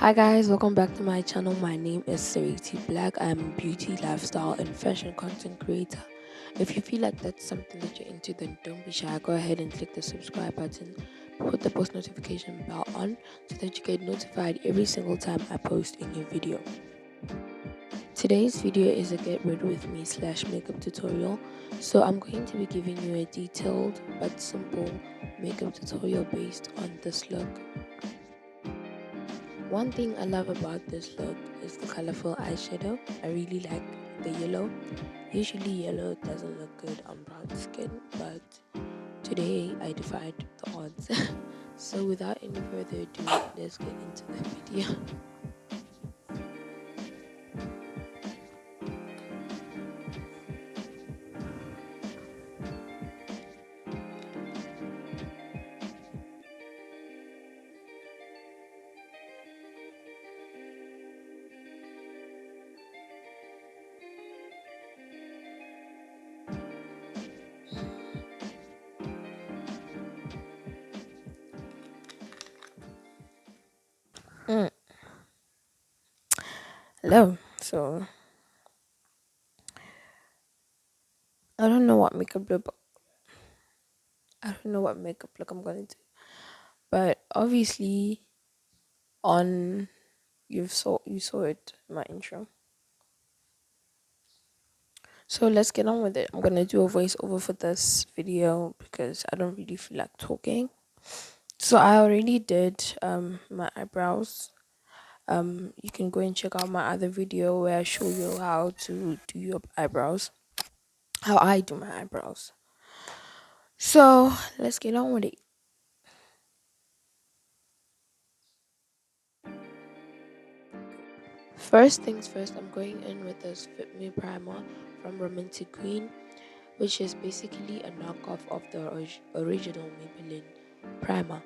Hi guys, welcome back to my channel. My name is Sarettee Black. I'm a beauty, lifestyle, and fashion content creator. If you feel like that's something that you're into, then don't be shy. Go ahead and click the subscribe button, put the post notification bell on so that you get notified every single time I post a new video. Today's video is a get ready with me / makeup tutorial. So I'm going to be giving you a detailed but simple makeup tutorial based on this look. One thing I love about this look is the colorful eyeshadow. I really like the yellow. Usually yellow doesn't look good on brown skin, but today I defied the odds. So without any further ado, let's get into the video. Mm. Hello. So I don't know what makeup look. I don't know what makeup look I'm gonna do, but obviously on you saw it in my intro. So let's get on with it. I'm gonna do a voiceover for this video because I don't really feel like talking. So I already did my eyebrows. You can go and check out my other video where I show you how to do your eyebrows, how I do my eyebrows. So let's get on with it. First things first, I'm going in with this Fit Me primer from Romantic Queen, which is basically a knockoff of the original Maybelline primer.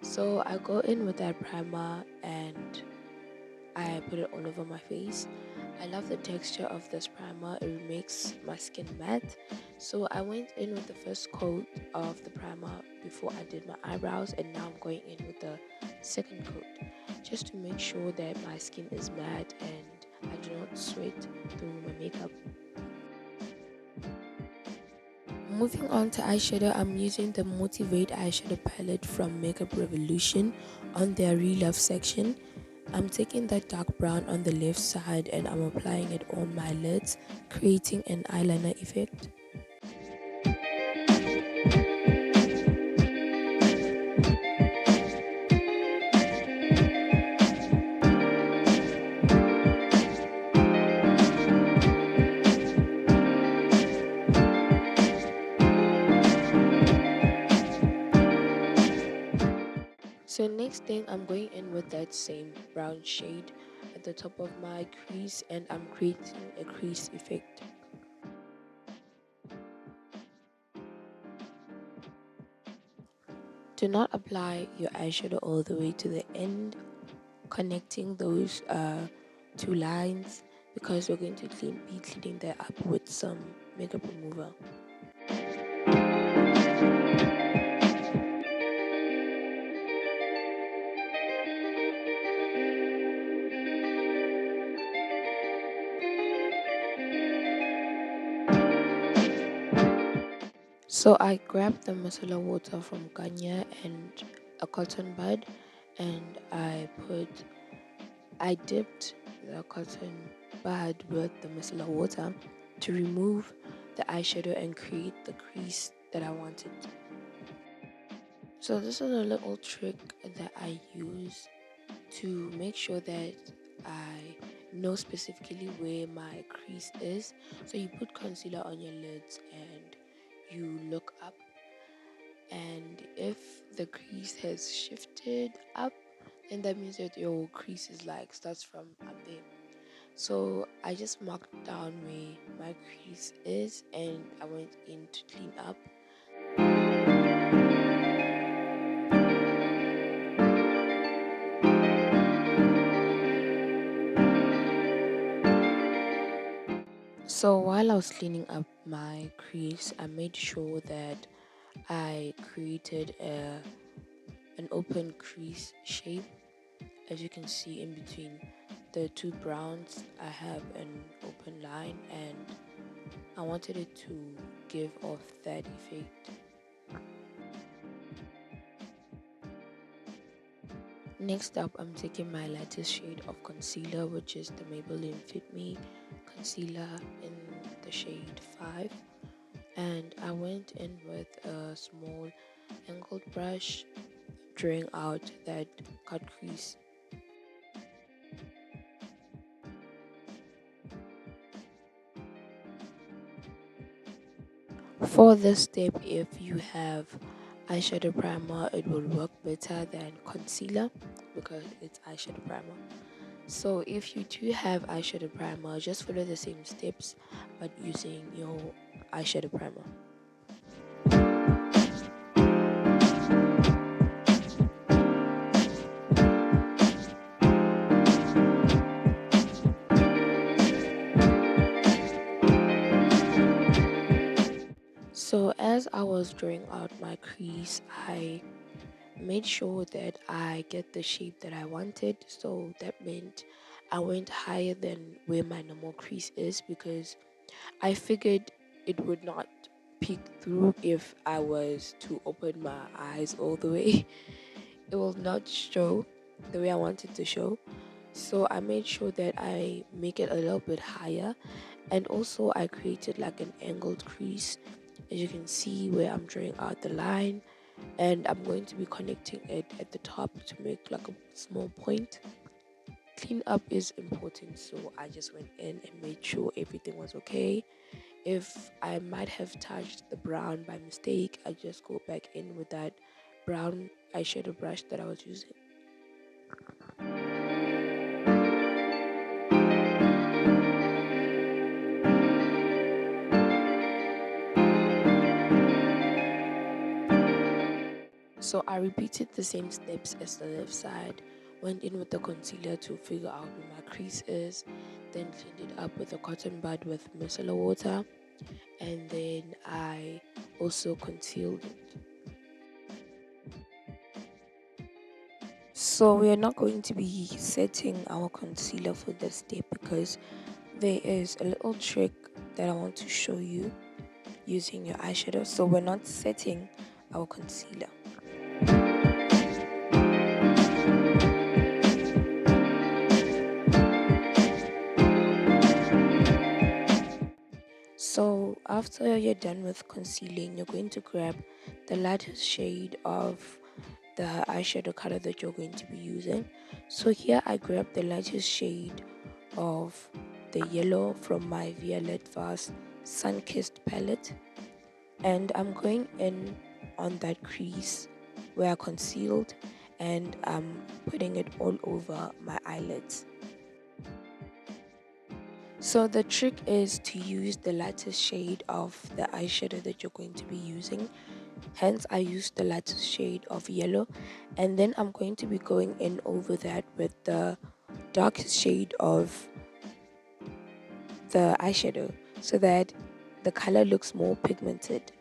So I go in with that primer and I put it all over my face. I love the texture of this primer. It makes my skin matte. So I went in with the first coat of the primer before I did my eyebrows, and now I'm going in with the second coat just to make sure that my skin is matte and I do not sweat through my makeup. Moving on to eyeshadow, I'm using the Motivate eyeshadow palette from Makeup Revolution on their Relove section. I'm taking that dark brown on the left side and I'm applying it on my lids, creating an eyeliner effect. So next thing, I'm going in with that same brown shade at the top of my crease and I'm creating a crease effect. Do not apply your eyeshadow all the way to the end, connecting those two lines, because we're going to be cleaning that up with some makeup remover. So I grabbed the micellar water from Kanya and a cotton bud, and I dipped the cotton bud with the micellar water to remove the eyeshadow and create the crease that I wanted. So this is a little trick that I use to make sure that I know specifically where my crease is. So you put concealer on your lids and you look up, and if the crease has shifted up, then that means that your crease is like starts from up there. So I just marked down where my crease is and I went in to clean up. So while I was cleaning up my crease, I made sure that I created an open crease shape, As you can see in between the two browns, I have an open line, and I wanted it to give off that effect. Next up, I'm taking my lightest shade of concealer, which is the Maybelline Fit Me concealer in the shade 5. And I went in with a small angled brush, drawing out that cut crease. For this step, if you have eyeshadow primer, it will work better than concealer because it's eyeshadow primer. So if you do have eyeshadow primer, just follow the same steps but using your eyeshadow primer. So as I was drawing out my crease, I made sure that I get the shape that I wanted. So that meant I went higher than where my normal crease is because I figured it would not peek through if I was to open my eyes all the way. It will not show the way I want it to show. So I made sure that I make it a little bit higher, and also I created like an angled crease, as you can see where I'm drawing out the line, and I'm going to be connecting it at the top to make like a small point. Clean up is important, so I just went in and made sure everything was okay. If I might have touched the brown by mistake, I just go back in with that brown eyeshadow brush that I was using. So I repeated the same steps as the left side, went in with the concealer to figure out where my crease is, then cleaned it up with a cotton bud with micellar water, and then I also concealed it. So we are not going to be setting our concealer for this step because there is a little trick that I want to show you using your eyeshadow. So we're not setting our concealer. So after you're done with concealing, you're going to grab the lightest shade of the eyeshadow color that you're going to be using. So here I grabbed the lightest shade of the yellow from my Violet Vast Sun-Kissed palette, and I'm going in on that crease where I concealed, and I'm putting it all over my eyelids. So the trick is to use the lightest shade of the eyeshadow that you're going to be using. Hence I used the lightest shade of yellow, and then I'm going to be going in over that with the darkest shade of the eyeshadow so that the color looks more pigmented.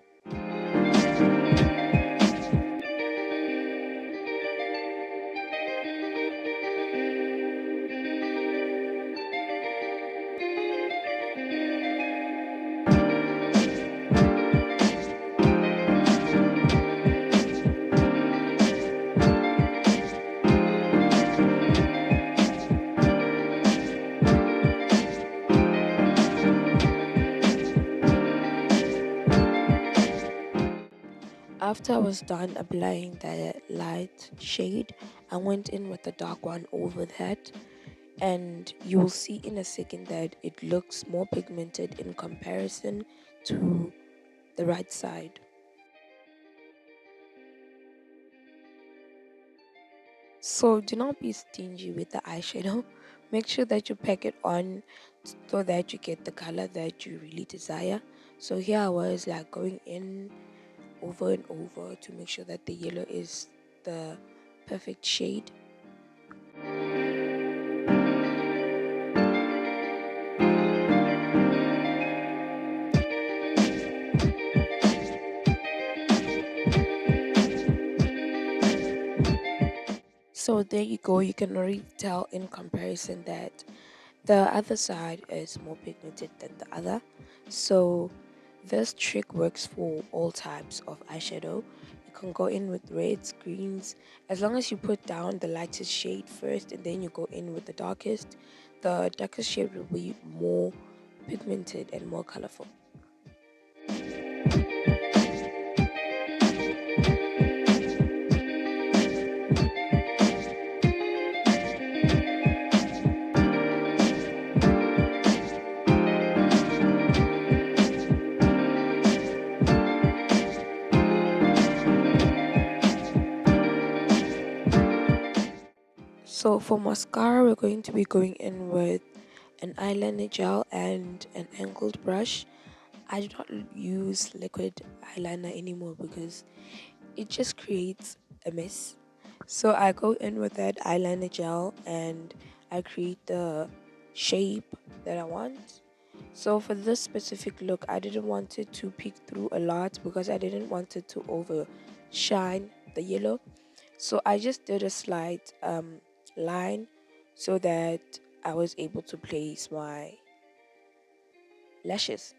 After I was done applying the light shade, I went in with the dark one over that, and you will see in a second that it looks more pigmented in comparison to the right side. So do not be stingy with the eyeshadow. Make sure that you pack it on so that you get the color that you really desire. So here I was like going in over and over to make sure that the yellow is the perfect shade. So there you go. You can already tell in comparison that the other side is more pigmented than the other. So this trick works for all types of eyeshadow. You can go in with reds, greens, as long as you put down the lightest shade first and then you go in with the darkest. The darkest shade will be more pigmented and more colorful. So for mascara, we're going to be going in with an eyeliner gel and an angled brush. I do not use liquid eyeliner anymore because it just creates a mess. So I go in with that eyeliner gel and I create the shape that I want. So for this specific look, I didn't want it to peek through a lot because I didn't want it to overshine the yellow. So I just did a slight line so that I was able to place my lashes.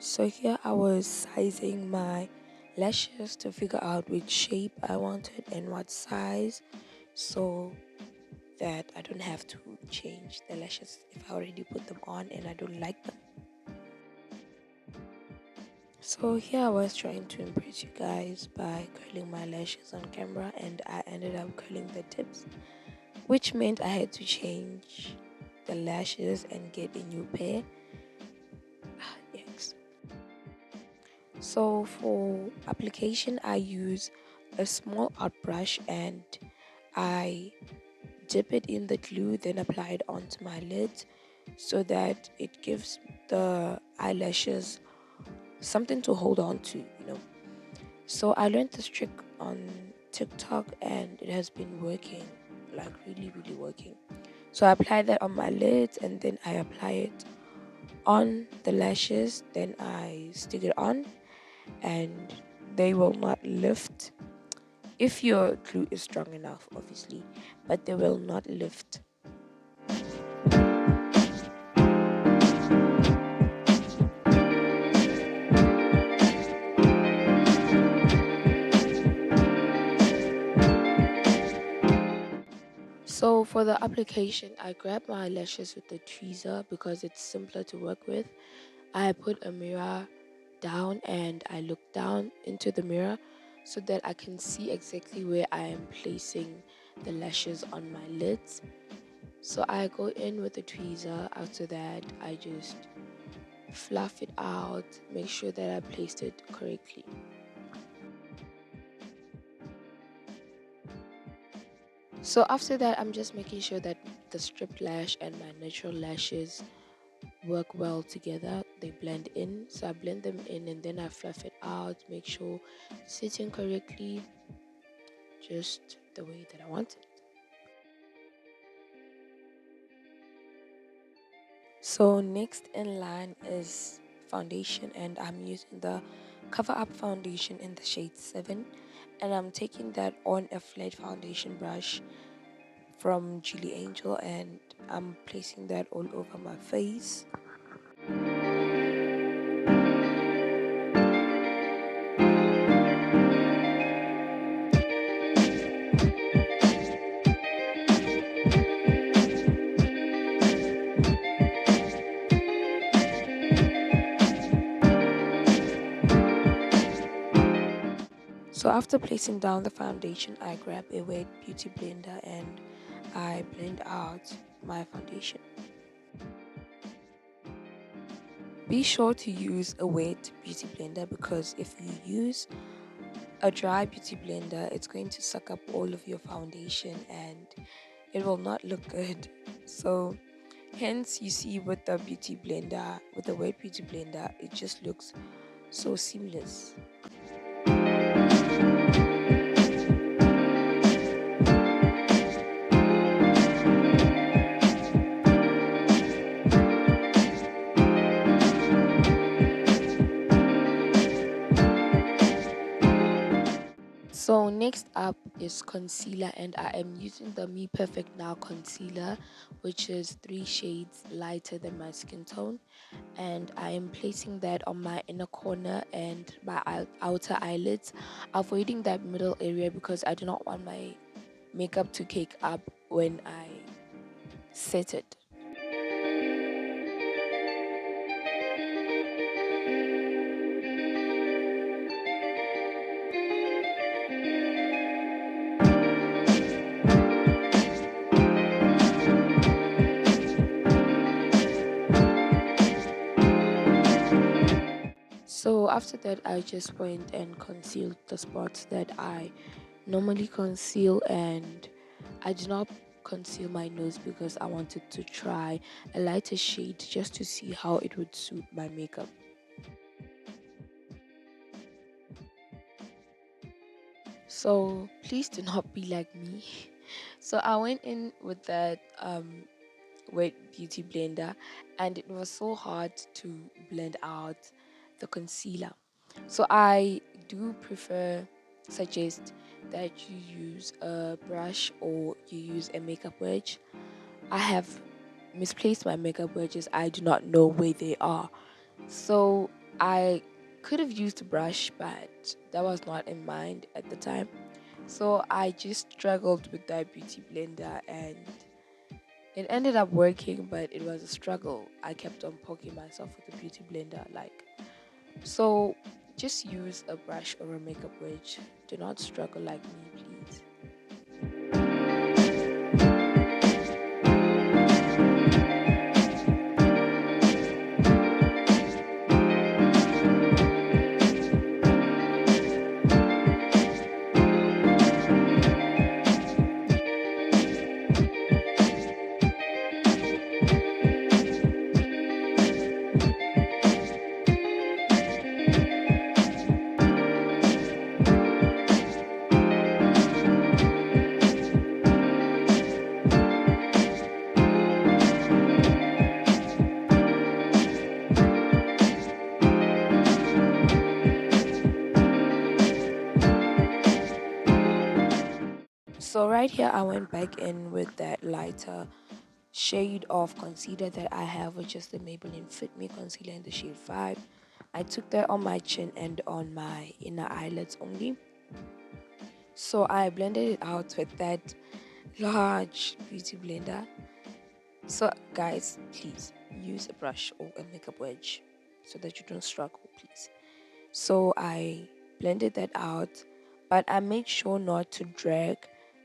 So here I was sizing my lashes to figure out which shape I wanted and what size, so that I don't have to change the lashes if I already put them on and I don't like them. So here I was trying to impress you guys by curling my lashes on camera and I ended up curling the tips, which meant I had to change the lashes and get a new pair. Yikes. So for application, I use a small art brush and I dip it in the glue, then apply it onto my lids so that it gives the eyelashes something to hold on to. So I learned this trick on TikTok and it has been working, like really, really working. So I apply that on my lids and then I apply it on the lashes, then I stick it on and they will not lift if your glue is strong enough, obviously, but they will not lift. So for the application, I grab my lashes with the tweezer because it's simpler to work with. I put a mirror down and I look down into the mirror so that I can see exactly where I am placing the lashes on my lids. So I go in with the tweezer. After that, I just fluff it out, make sure that I placed it correctly. So after that, I'm just making sure that the strip lash and my natural lashes work well together. They blend in. So I blend them in and then I fluff it out, make sure it's sitting correctly, just the way that I want it. So next in line is foundation and I'm using the Cover Up foundation in the shade 7 and I'm taking that on a flat foundation brush from Julie Angel and I'm placing that all over my face. So after placing down the foundation, I grab a wet beauty blender and I blend out my foundation. Be sure to use a wet beauty blender because if you use a dry beauty blender, it's going to suck up all of your foundation and it will not look good. So hence you see with the beauty blender, with the wet beauty blender, it just looks so seamless. So next up is concealer, and I am using the Me Perfect Now concealer, which is 3 shades lighter than my skin tone, and I am placing that on my inner corner and my outer eyelids, avoiding that middle area because I do not want my makeup to cake up when I set it. So after that, I just went and concealed the spots that I normally conceal, and I did not conceal my nose because I wanted to try a lighter shade just to see how it would suit my makeup. So please do not be like me. So I went in with that wet beauty blender and it was so hard to blend out the concealer. So I do suggest that you use a brush or you use a makeup wedge. I have misplaced my makeup wedges. I do not know where they are. So I could have used a brush, but that was not in mind at the time. So I just struggled with that beauty blender and it ended up working, but it was a struggle. I kept on poking myself with the beauty blender, like so. Just use a brush or a makeup wedge. Do not struggle like me, please. So right here, I went back in with that lighter shade of concealer that I have, which is the Maybelline Fit Me concealer in the shade 5. I took that on my chin and on my inner eyelids only. So I blended it out with that large beauty blender. So guys, please use a brush or a makeup wedge so that you don't struggle, please. So I blended that out, but I made sure not to drag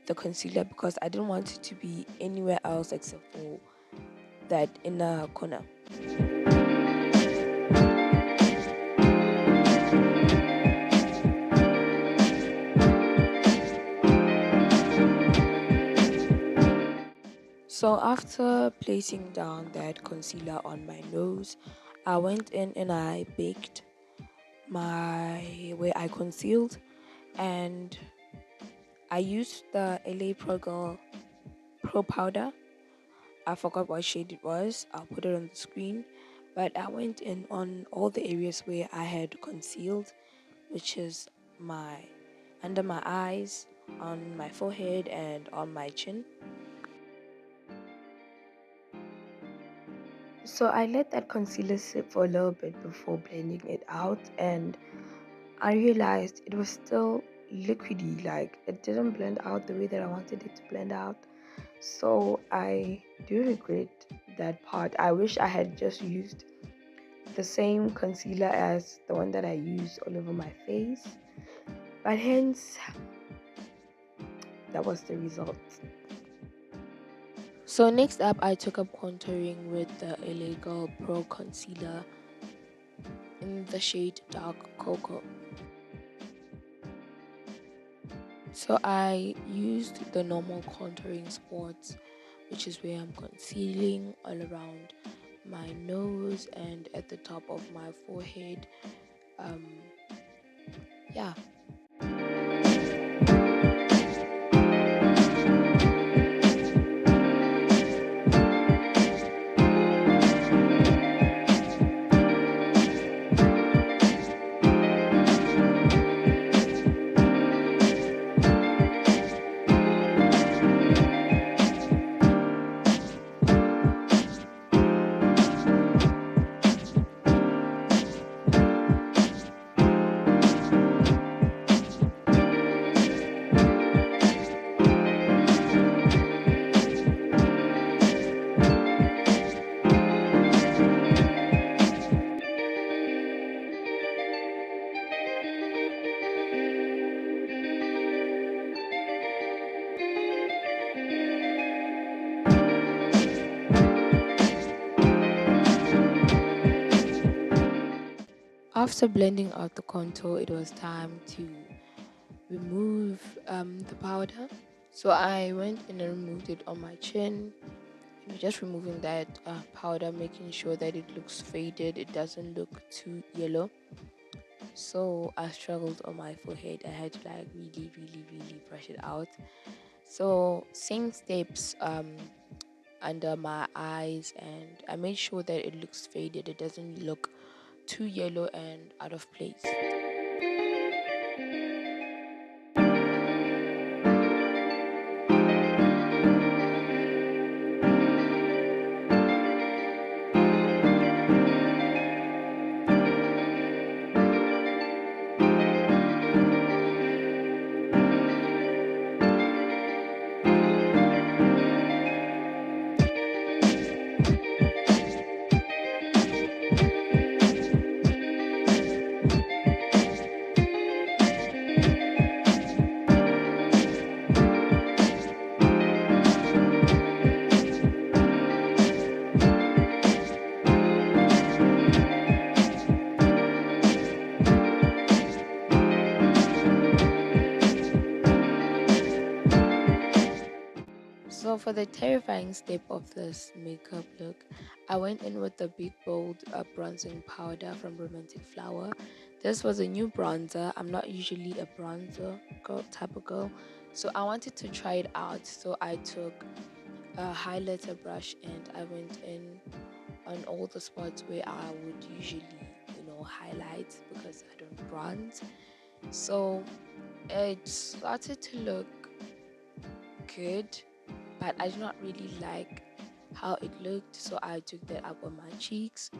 the concealer because I didn't want it to be anywhere else except for that inner corner. So after placing down that concealer on my nose, I went in and I baked my where I concealed, and I used the LA Pro Girl Pro Powder. I forgot what shade it was. I'll put it on the screen. But I went in on all the areas where I had concealed, which is my under my eyes, on my forehead, and on my chin. So I let that concealer sit for a little bit before blending it out, and I realized it was still liquidy, like it didn't blend out the way that I wanted it to blend out. So I do regret that part. I wish I had just used the same concealer as the one that I used all over my face. But hence, that was the result. So next up, I took up contouring with the Illegal Pro Concealer in the shade Dark Cocoa. So I used the normal contouring spots, which is where I'm concealing all around my nose and at the top of my forehead. Um, yeah. After blending out the contour, it was time to remove the powder. So I went and removed it on my chin. Just removing that powder, making sure that it looks faded, it doesn't look too yellow. So I struggled on my forehead. I had to like really brush it out. So same steps under my eyes, and I made sure that it looks faded. It doesn't look too yellow and out of place. So for the terrifying step of this makeup look, I went in with the Big Bold bronzing powder from Romantic Flower. This was a new bronzer. I'm not usually a bronzer girl type of girl, so I wanted to try it out. So I took a highlighter brush and I went in on all the spots where I would usually, highlight because I don't bronze. So it started to look good, but I do not really like how it looked, so I took that up on my cheeks,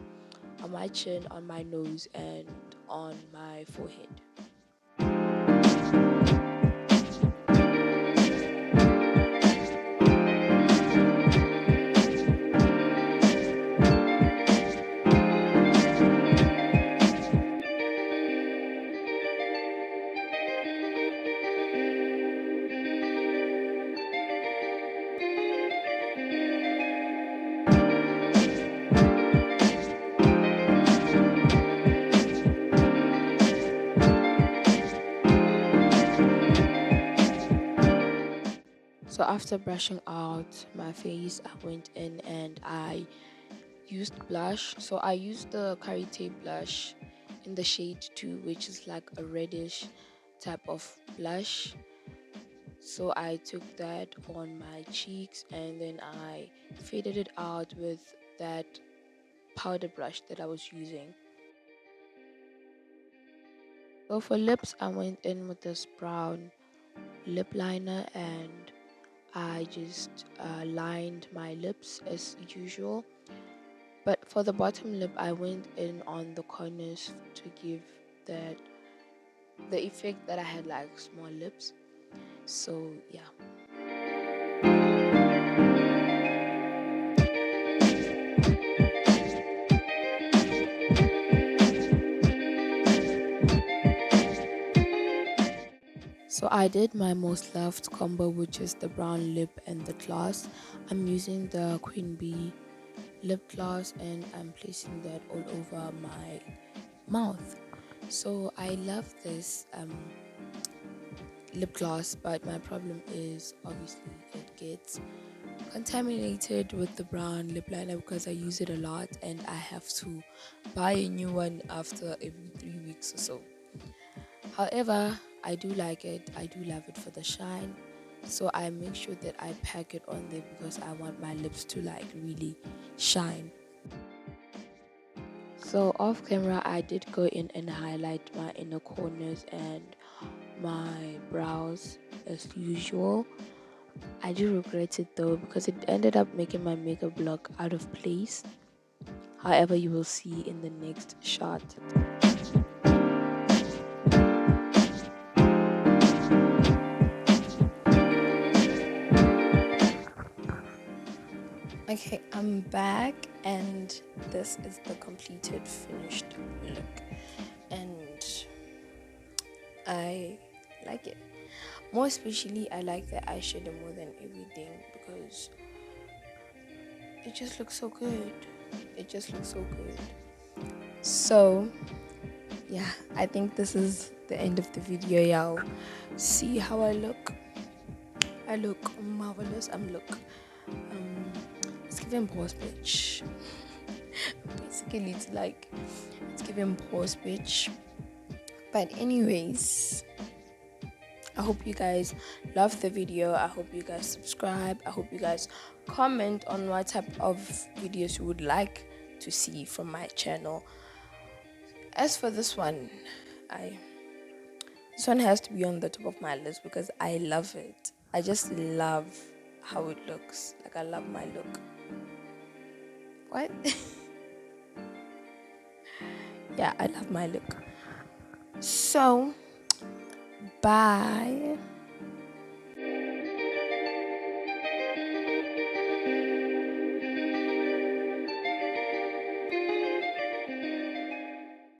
on my chin, on my nose, and on my forehead. So after brushing out my face, I went in and I used blush. So I used the Sarettee blush in the shade 2, which is like a reddish type of blush. So I took that on my cheeks and then I faded it out with that powder brush that I was using. So for lips, I went in with this brown lip liner and I just lined my lips as usual. But for the bottom lip, I went in on the corners to give that the effect that I had like small lips. So yeah. So I did my most loved combo, which is the brown lip and the gloss. I'm using the Queen Bee lip gloss and I'm placing that all over my mouth. So I love this lip gloss, but my problem is obviously it gets contaminated with the brown lip liner because I use it a lot and I have to buy a new one after every 3 weeks or so. However, I do like it. I do love it for the shine. So I make sure that I pack it on there because I want my lips to like really shine. So off camera, I did go in and highlight my inner corners and my brows as usual. I do regret it though because it ended up making my makeup look out of place. However, you will see in the next shot. Okay, I'm back and this is the completed finished look and I like it. More especially I like the eyeshadow more than everything because it just looks so good. It just looks so good. So yeah, I think this is the end of the video, y'all. See how I look. I look marvelous. It's giving boss bitch. Basically, it's giving boss bitch. But anyways, I hope you guys love the video. I hope you guys subscribe. I hope you guys comment on what type of videos you would like to see from my channel. As for I this one has to be on the top of my list because I love it. I just love how it looks. Like I love my look. What? Yeah, I love my look. So, bye.